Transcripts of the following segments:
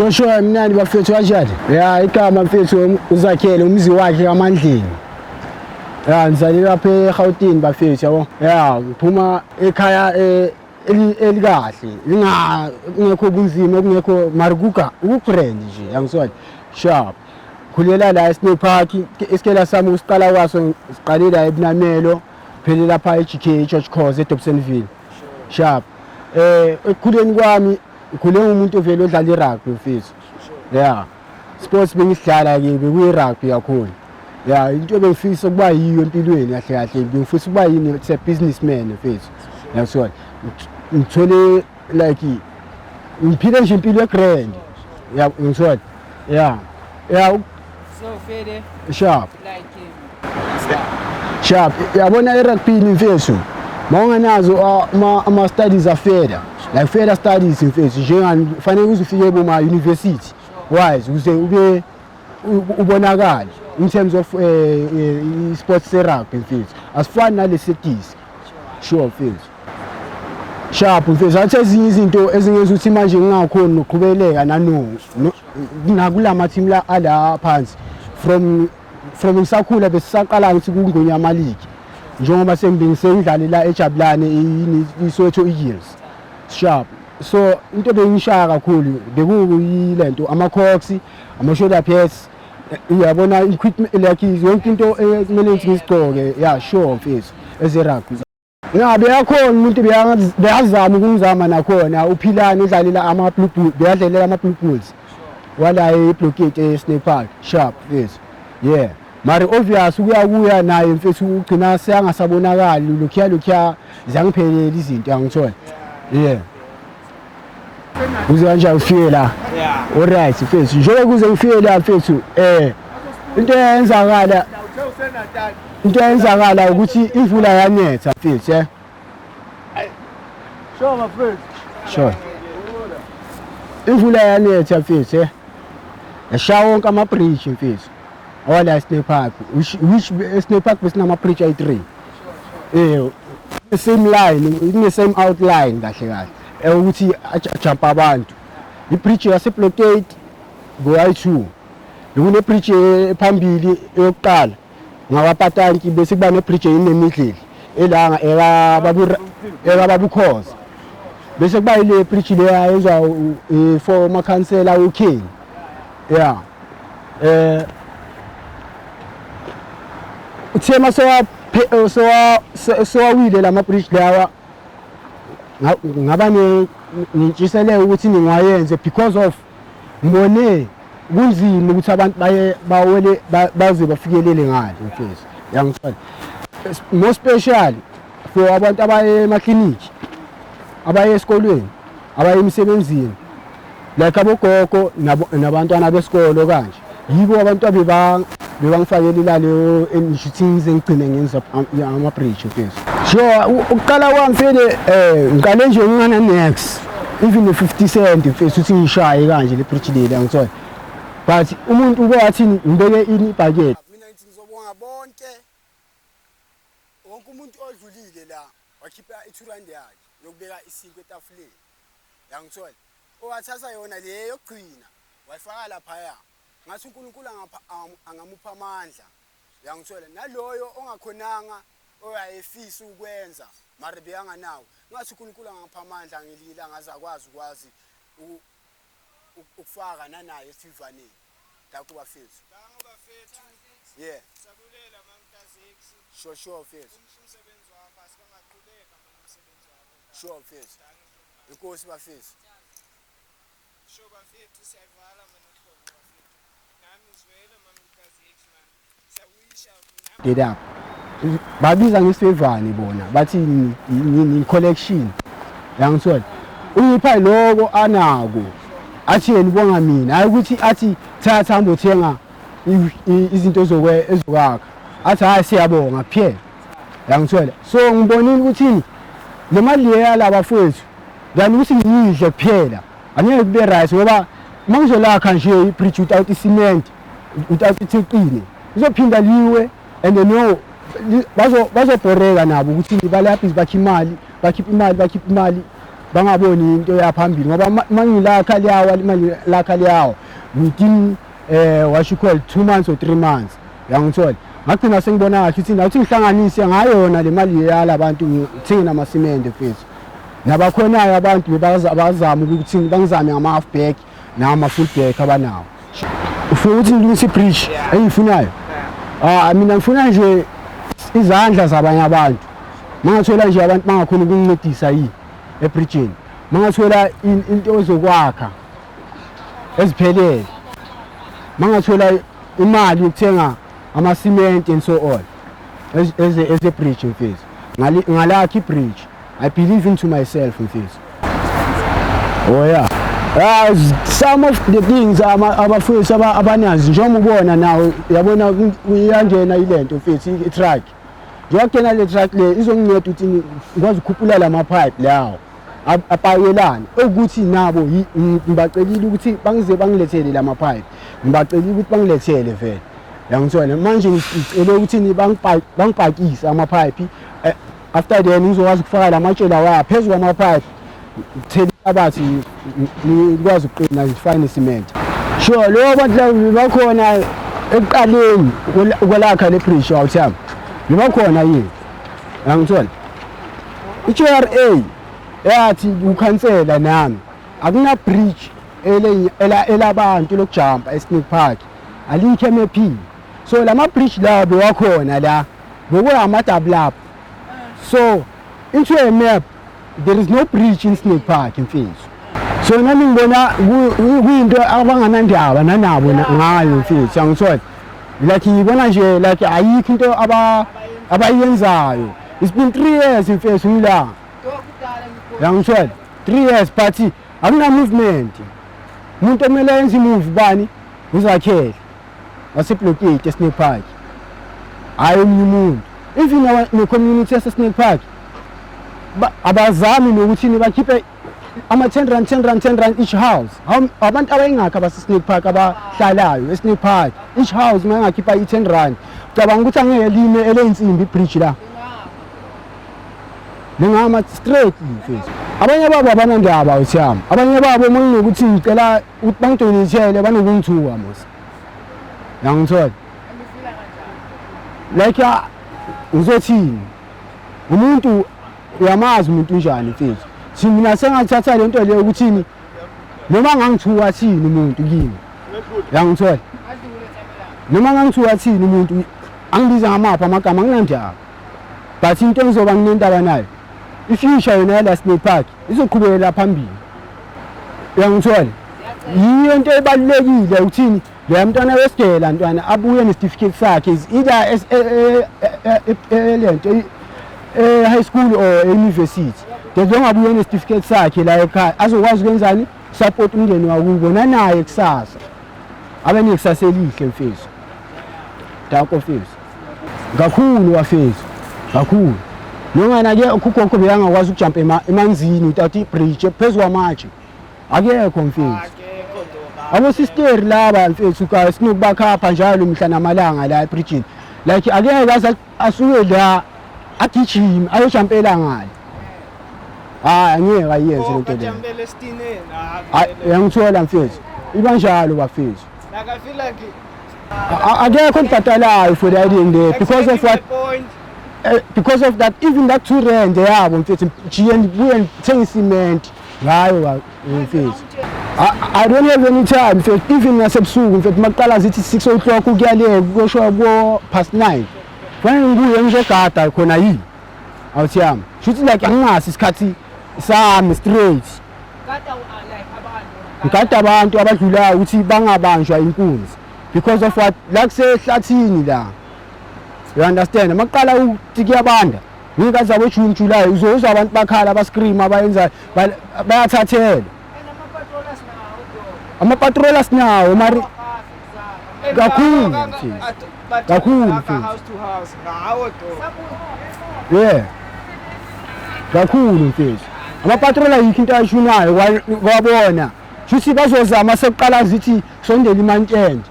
Shosho mnandi bafethu kanjani? Ya igama mfethu uzakhele umzi wakhe kaMandleni. Ya ngizalile lapha eGauteng bafethu yabo. Ya ngiphuma ekhaya elikahle. Ingekho bunzima kungekho marikuka ukubrand nje yangizwani. Sharp. Khulela la eSnake Park isikela sami usiqala kwaso siqale la eBunamelo phela lapha eGK Church Course eDobsonville. Sharp. Ekukhuleni kwami ngikhule umuntu ovela odlala irugby mfethu. Yeah. Sports bengisidlala ke bekuyi rugby kakhulu. Yeah, into ebengifisa ukuba yiyo empilweni kahle kahle ngifisa ukuba yini it's a businessman mfethu. Yangizwani. Ngithole like ngiphile nje impilo egrand. Yeah, ngizwani. Yeah. Yeah. So Fede. Sharp. Like Sharp. Yabona irugby mfethu. Mawungenazo ama studies afeda. Like further studies mfethu njengani fanele uzufike ema university. Wise ukuze ube ubonakala in terms of sports rugby mfethu. Asifani nale cities. Sure mfethu. Sharp mfethu athi ezinye izinto ezingenza ukuthi manje ngingakhona ukuqhubeleka nakulama team la ala phansi from ngisakhula besisaqala ukuthi kungonya ama league njengoba sengidlale la eJabulane iSoweto Eagles. Sharp. So into bengishaya kakhulu bekuyilento ama-Cox, ama-shoulder pads uyabona equipment like yonke into ekumele ukuthi ngisigcoke. Yeah, sure mfethu eze-rugby. Ngabe yakhona umuntu beyazama ukungizama nakhona uphilana udlalela ama-Blue Bulls beyadlalela ama-Blue Bulls wala eBlockade eSnake Park. Sharp mfethu. Yeah. Mari obvious ukuya naye mfethu ugcina seyangasabonakali lokhuya zangiphelele izinto yangithola. Yeah. Uze kanjani ufike la? Yeah. Alright mfethu. Njengoba kuze ufike la mfethu into eyenzakala ukuthi imvula yanetha mfethu Sure mfethu. Sure. Imvula yanetha mfethu yashawa wonke ama-bridge mfethu. Wala eSnake Park which eSnake Park besinama bridge ayi3. The same line in the same outline kahle kahle ukuthi ajump abantu. I-bridge yaseBlockade go-I2 bekune bridge ephambili eyokuqala ngabapatanki bese kuba ne-bridge eyinemidleli elanga ekababukhoza bese kuba ile bridge leya yenziwa former councillor uKing. Yeah. Uthema sowawile lama-bridge lawa ngaba ngintshiseleke ukuthi ngingayenze because of ngibone kunzima ukuthi abantu bawele baze bafikelele ngale mfethu. Yangithola. More special for abantu abaye emakliniki, abaye esikolweni, abaye emsebenzini. Like abogogo nabantwana besikolo kanje. Yibo abantu bebangifakelela leyo initiatives engigcine ngenza ama-bridge mfethu. Sure, ukuqala kwami mfethu ngiqale nje ngingana next even 50 cent mfethu ukuthi ngishaye kanje le bridge le ngithola. But umuntu ube wathi ngibeke ini ibhakethi. Mina ngithi ngizobonga wonke umuntu odlulile la wakhipha i2 yakhe yokubeka isinkwe etafuleni. Yangithola. Owathatha yona le yokugcina wayifaka lapha ya. Ngathi uNkulunkulu angamupha amandla. Yangithola naloyo ongakhonanga oyayefisa ukwenza mara beyanganawo. Ngathi uNkulunkulu angapha amandla ngilila ngazakwazi ukufaka nanaye esivaneni. Dakuba fethu. Ngoba fethu. Yeah. Sabulela mamtaziksi. Sure fethu. Umsebenzi wakho asikangaqhubeka nomsebenzi wakho. Sure fethu. Inkosi bafethu. Sure bafethu siyavala mina khona bafethu. Nami izwele mamtaziksi man. Sawisha Did up. Babiza ngesivani bona bathi ni collection. Yangithola. Uyipha lokho anako. Athi yenibonga mina hayi ukuthi athi thatha hambo thenga izinto ezokakha. Athi hayi siyabonga kuphela. Yangithola. So ngibonile ukuthi le mali leya labafethu ngani ukuthi ngiyidle kuphela. Angeke kube right ngoba mangizolakha nje i-bridge without cement without ithiqine. Izophinda liwe and no bazobhoreka nabo ukuthi balaphi bakhipha imali bangaboni into yaphambili ngoba mangilakha liyawa imali lakha liyawa within what you call 2 months or 3 months yangithola ngagcina sengibona kahle ukuthi nawuthi ngihlanganise ngayona le mali yalabantu ngithenga namasimende mfethu nabakhonayo abantu bazama ukuthi bangizame ngama half back nama full back abanawo futhi ngilungise bridge engifunayo mina ngifuna nje izandla zabanye abantu mangathola nje abantu bangakhona ukuncedisa yini ebridgeini mangathola into ezokwakha eziphelele mangathola imali yokuthenga ama-cement and so on as a bridge mfethu ngalakha i-bridge I believe into myself mfethu oh yeah some of the things abafowethu abanazi njengoba ubona nawo yabona uyangena ilento mfethu i-truck njengokena le truck le izonginceda ukuthi ngikwazi ukukhuphula lama-pipe lawo apayelana ukuthi nabo ngibacelile ukuthi bangilethele lama-pipe ngibacelile ukuthi bangilethele vele yangithola manje ngicele ukuthi bangipakise ama-pipe after then ngizokwazi ukufaka lamatshe lawa phezulu kwama-pipe theli abathi ngikwazi ukuqina ngifane cement sure lo bantu labo bakhona ekuqaleni ukwelakha le bridge awuthami bakhona yini yangithola i-GRA yathi ukhansela nami akuna bridge elabantu lokujumpa eSnake Park alikho emephini so lama bridge la bewakhona la bekuyama double up so into a map there is no bridge in Snake Park mfethu so nami ngibona kuyinto abanganandaba nanabo ngayo mfethu yangithola like ngibona nje like ayikho into abayenzayo it's been 3 years mfethu ngila yangithola 3 years but akuna movement umuntu omele yenze move bani uzakhele waseblocate eSnake Park hayi umuntu even ne community yaseSnake Park abazami nokuthi bakhiphe ama 10 rand each house abantu abayingakho abaseSnake Park abahlalayo eSnake Park each house mangakhipha i10 rand cabanga ukuthi angeke lime elensimbi bridge la ngama straight mfethu abanye babo abanandaba uthiyami abanye babo manginokuthi ngicela ukuthi bangidonethele banokungithuka mos yangithola like uzothini umuntu uyamazi umuntu njani mfethu mina sengathatha lento leyo ukuthini noma ngangithuka thini umuntu kimi yangithola noma ngangithuka thini umuntu angibiza ngamapha amagama nginandaba but into engizoba nginendaba nayo ifuture yona la Snake Park izoqhubekela phambili yangithola yiyo into ebalulekile ukuthini le mntwana wesigela ntwana abuye ne-certificate sakhe either lento high school or university njengabuye ne-certificate sakhe la ekhaya azokwazi ukwenzani support umndeni wakubo nanaye kusasa abe nekusasa elihle mfethu dako mfethu kakhulu wafethu kakhulu nongana-ke ugogo bekangakwazi ukujampa emanzini without i-bridge phezulu kwamatshe akekho mfethu abosisteri laba mfethu sinokubakhapha njalo mihla namalanga la ebridgini like akeke aze asuke la agijima ayojampela ngale angeke ayenze lento leyo yangithola mfethu iba njalo bafethu akekho ngibhadalayo for that in there because of what because of that even that 2 rand yabo mfethu jiye ndibuye ngithenga cement ngayo mfethu I don't have any time mfethu even ngasebusuku mfethu maqala zithi 6 o'clock ukuyale kusho ko past 9 fanele ngibuye ngizogada khona yini awuthiyami shuthi like angingasi isikhathi sami straight ngikade abantu abadlulayo ukuthi bangabanjwa inkunzi because of what la kusehlathini la you understand maqala ukuthi kuyabanda ngikaze abo June July uzozwa abantu bakhala bascream abayenza bayathathela ama-patrollers nawo mari kakhulu house to house ngawo yeah kakhulu mfethu ama-patroller yikho into ayishunayo wabona shuthi bazozama sekuqala zithi sondela imantshende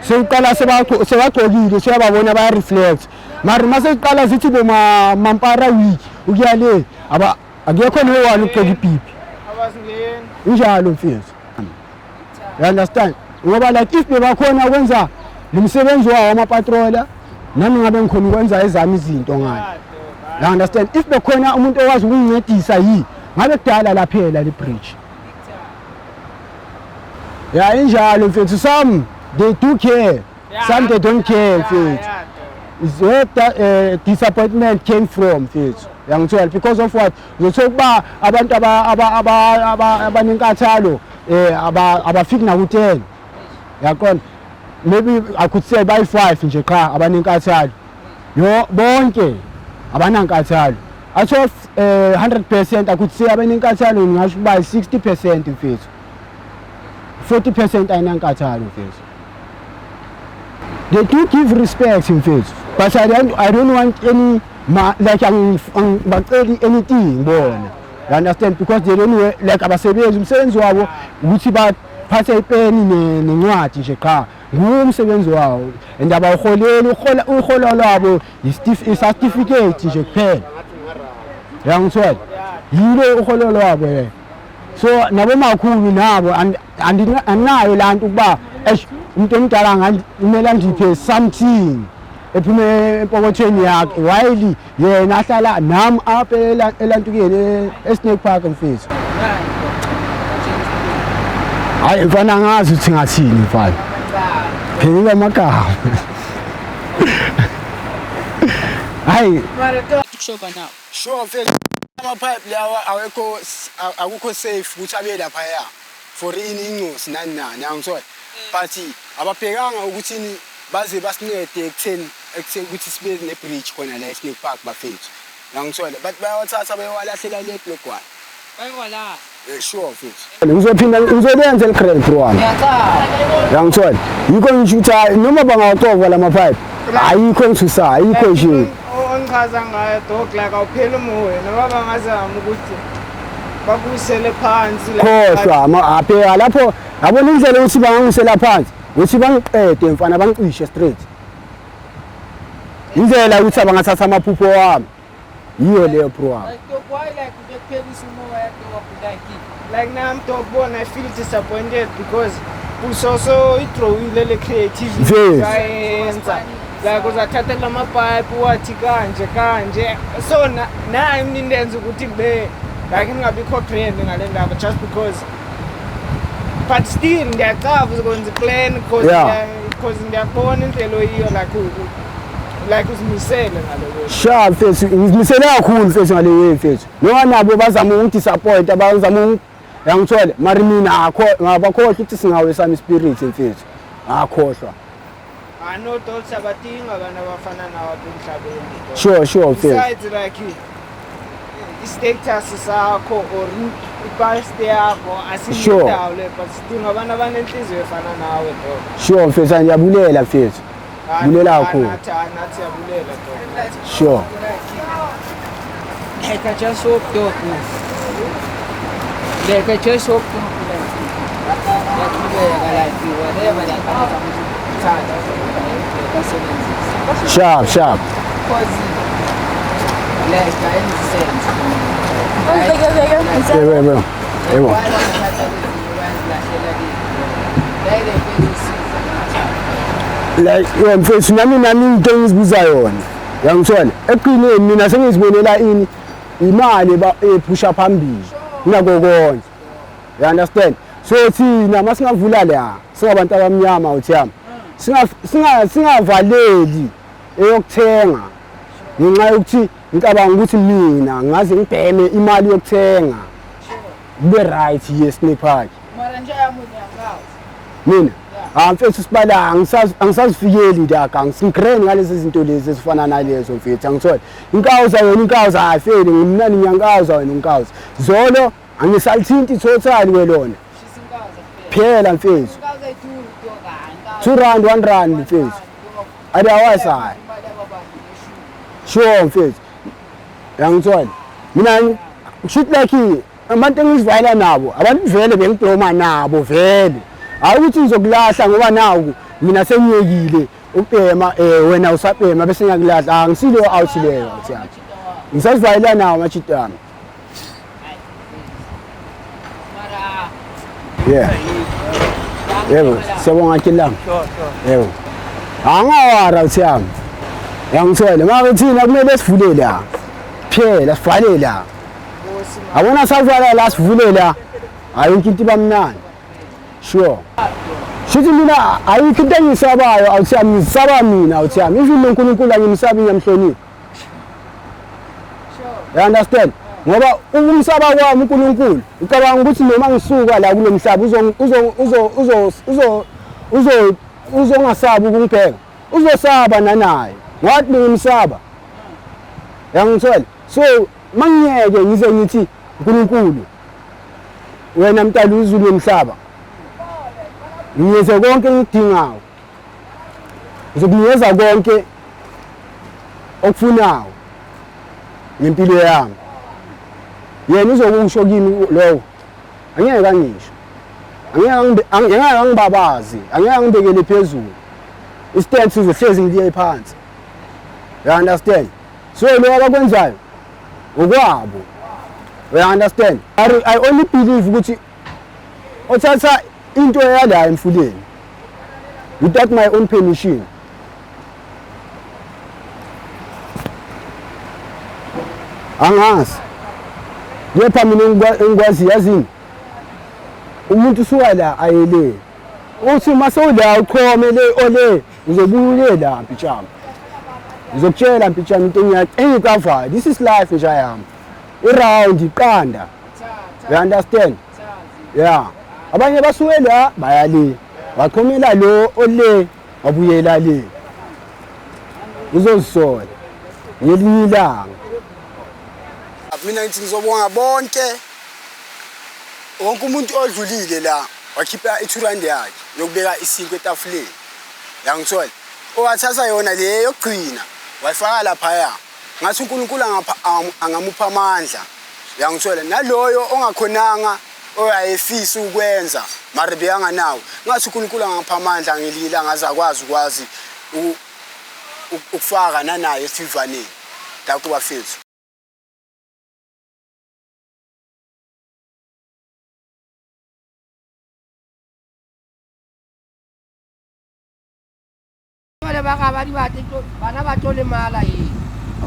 sekuqala sebagcokile siyababona baya-reflect mari masekuqala zithi boma mampara week ukuyale akekho no-one ukugcoka ibhiphi asingeni. Injalo mfethu. You understand? Ngoba like if bebakhona ukwenza lumsebenzi wawo amapatrola nami ngabe ngikhona ukwenza ezami izinto ngani. You understand? If bekhona umuntu owazi ukungincedisa ngabe kudala laphela le bridge. Yeah, injalo mfethu. Some they do care, some they don't care mfethu. It's where that disappointment came from mfethu. Yangithola because of what? Uzokuba abantu abanenkathalo abafiki na ku10. Yakona maybe I could say by 5 nje qha abanenkathalo. Yo bonke abanankathalo. I thought 100% I could say abanenkathalo ngisho by 60% mfethu. 40% ayinankathalo mfethu. They do give respect mfethu, but I don't want any like baceli anything bona. You understand? Because they don't know like abasebenzi umsebenzi wabo ukuthi baphathe ipeni nencwadi nje qha. Ngumsebenzi wawo and abawuholeli uhola lwabo certificate nje kuphela. Yangithola. Yilo uholo lwabo. So nabo makhulu nabo andinayo lanto kuba umuntu omdala kumele andiphe something ephume empokothweni yakhe while yena ahlala nami apha elantukeni eSnake Park mfethu. Hayi mfana ngazi ukuthi ngathini mfana. Phela amagama. Hayi Kushoba now. Sure mfethu ama-pipe lawa awekho akukho safe ukuthi abe lapha for ingozi nani yangithola. But ababhekanga ukuthi baze basincede ekutheni ukuthi sibe ne-bridge khona la eSnake Park bafethu. Yangithola but bayawathatha bayawalahlela le block one. Bayiwala. Sure mfethu. Ngizolenza el-credit program. Yangithola. Yikho ngisho ukuthi noma bangawaqova lama-pipe ayikho ngithusa ayikho nje. Ongichaza ngayo dog like awuphela umoya noma bangazama ukuthi bakusele phansi khohlwa abheka lapho yabona indlela ukuthi bangangisela phansi ukuthi bangiqede mfana bangicishe straight. Indlela ukuthi abangathatha amaphupho wami yiyo leyo program. Like now I'm talking, I feel disappointed because also it throw le creativity. Like uzathatha lamapipe wathi kanje so na imnindenza ukuthi kube like ngingabikho brand ngale ndaba just because but still ngiyacava ukwenza plan because ngiyabona indlela oyiyo like uzimisele ngalo. Sure mfethu ngizimisele kakhulu mfethu ngale way mfethu. Noma nabo bazama ungidisappoint abazama yangithola mari mina ngabakhohlwa ukuthi singawesama ispirit mfethu. Akhohlwa. I know those abadinga abantu abafana nawo emhlabeni. Sure mfethu. Besides like status sakho or ipasite yakho asindawo le but sidinga abantu abanenhliziyo efana nawe dog. Sure mfethu ngiyabulela mfethu. Bulela kakhulu. Nathi yabulela dog. Sure. Like I just hope dog. Like I just hope Sharp. Like mfethu nami into engizibuza yona yangithola eqineni mina sengizibonela imali ephusha phambili kunako konke. You understand? So thina masingavula la singabantu abamnyama uthiyama singavaleli eyokuthenga ngenxa yokuthi ngicabanga ukuthi mina ngaze ngibheme imali yokuthenga kube right yeSnake Park. Mara nje yamuntu yangawo. Mina mfethu sibala angisazifikeli ndaka ngisingreni ngalezi zinto lezi ezifana nalezo mfethu angithola inkawuza yona inkawuza ayifeli ngimnani ngiyankawuza wena inkawuza zolo angisalthinti total kwelona phela mfethu R2 R1 mfethu otherwise hayi sure mfethu yangithola mina shit like abantu engizivala nabo abantu vele bengidoma nabo vele hayi ukuthi ngizokulahla ngoba nawu mina sengiyekile ubhema wena usabhema bese ngiyakulahla angisilo out leyo uthiyaphi ngisazivayela nawo machitami Yeah. Yebo, siyabonga kilami. Yebo. Angawara uthiyami. Yangithola, manje thina kumele sivule la. Phela sivale la. Abona savala la sivule la. Ayikho into bamnani. Sure. Shithi mina ayikho into engisabayo awuthiyami ngisaba mina awuthiyami. Even uNkulunkulu angimsabi ngiyamhlonipha. You understand? Ngoba umsaba kwami uNkulunkulu ucabanga ukuthi noma ngisuka la kulomhlaba uzongasabi ukungibheka. Uzosaba nanaye. Wathi ngimsaba. Yangithola. So mangiyeke ngize ngithi uNkulunkulu wena mntali uzulu womhlaba. Ngiyenze konke engidingayo. Uzokunikeza konke okufunayo ngempilo yami. Yena uzokusho kimi lowo. Angeke angisho. Angeke angibabazi, angeke angibekele phezulu. Istand sizohlezi ngiye phansi. You understand? So lo abakwenzayo ukwabo. You understand? I only believe ukuthi othatha into yala emfuleni without my own permission. Angazi. Yepha mina ngikwazi yazini. Umuntu usuka la ayele. Uthi masewula uqhomele ole uzobuye la mpitshama. Ngizokutshela mpitshama into engikavayo. This is life nje ayami. Around iqanda. You understand? Yeah. Abanye basuke la bayale. Baqhomela lo ole wabuyela le. Uzozisola. Ngelinye ilanga. Mina ngithi ngizobonga bonke wonke umuntu odlulile la wakhipha i2 yakhe yokubeka isinkwe etafuleni. Yangithola. Owathatha yona le yokugcina wayifaka lapha. Ngathi uNkulunkulu angamupha amandla. Yangithola. Naloyo ongakhonanga oyayefisa ukwenza mara beyanganawo. Ngathi uNkulunkulu angapha amandla ngelila ngazakwazi ukufaka nanaye esivaneni. Dakuba fethu. Bana ba tlo le mala e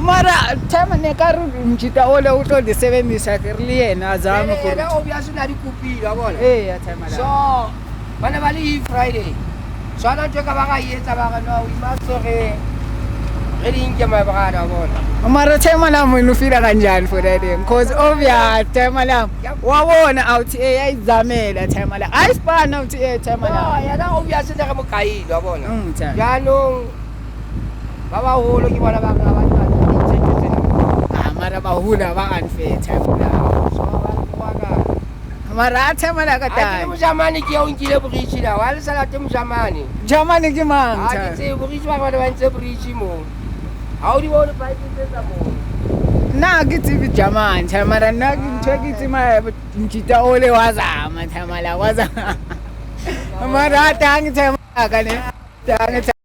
mara time ne ka re mjita ole o tlo di 70 ke le yena azama go re obviously na di kupila bona ya time la so bana ba le Friday so ana tlo ka ba ga yetsa ba ga no we must so re dinke ma ba ga bona mara time la mo no fila kanjani for that because obvious time la wa bona out ya izamela time la I span out time la ya na obviously le ga mo kailo wa bona jaanong ba ba holo ke bona ba ga ba mara ba hula ba unfair time la so ba kwa ka mara time la ka ta mo jamani ke o nkile bridge la wa le sala te mo jamani ke mang a ke bridge ba ba ntse bridge mo a o di bona ba itse mo na ke tse jamani time mara na ke ntse ke ma mjita ole wazama time la wazama mara tang time ka ne tang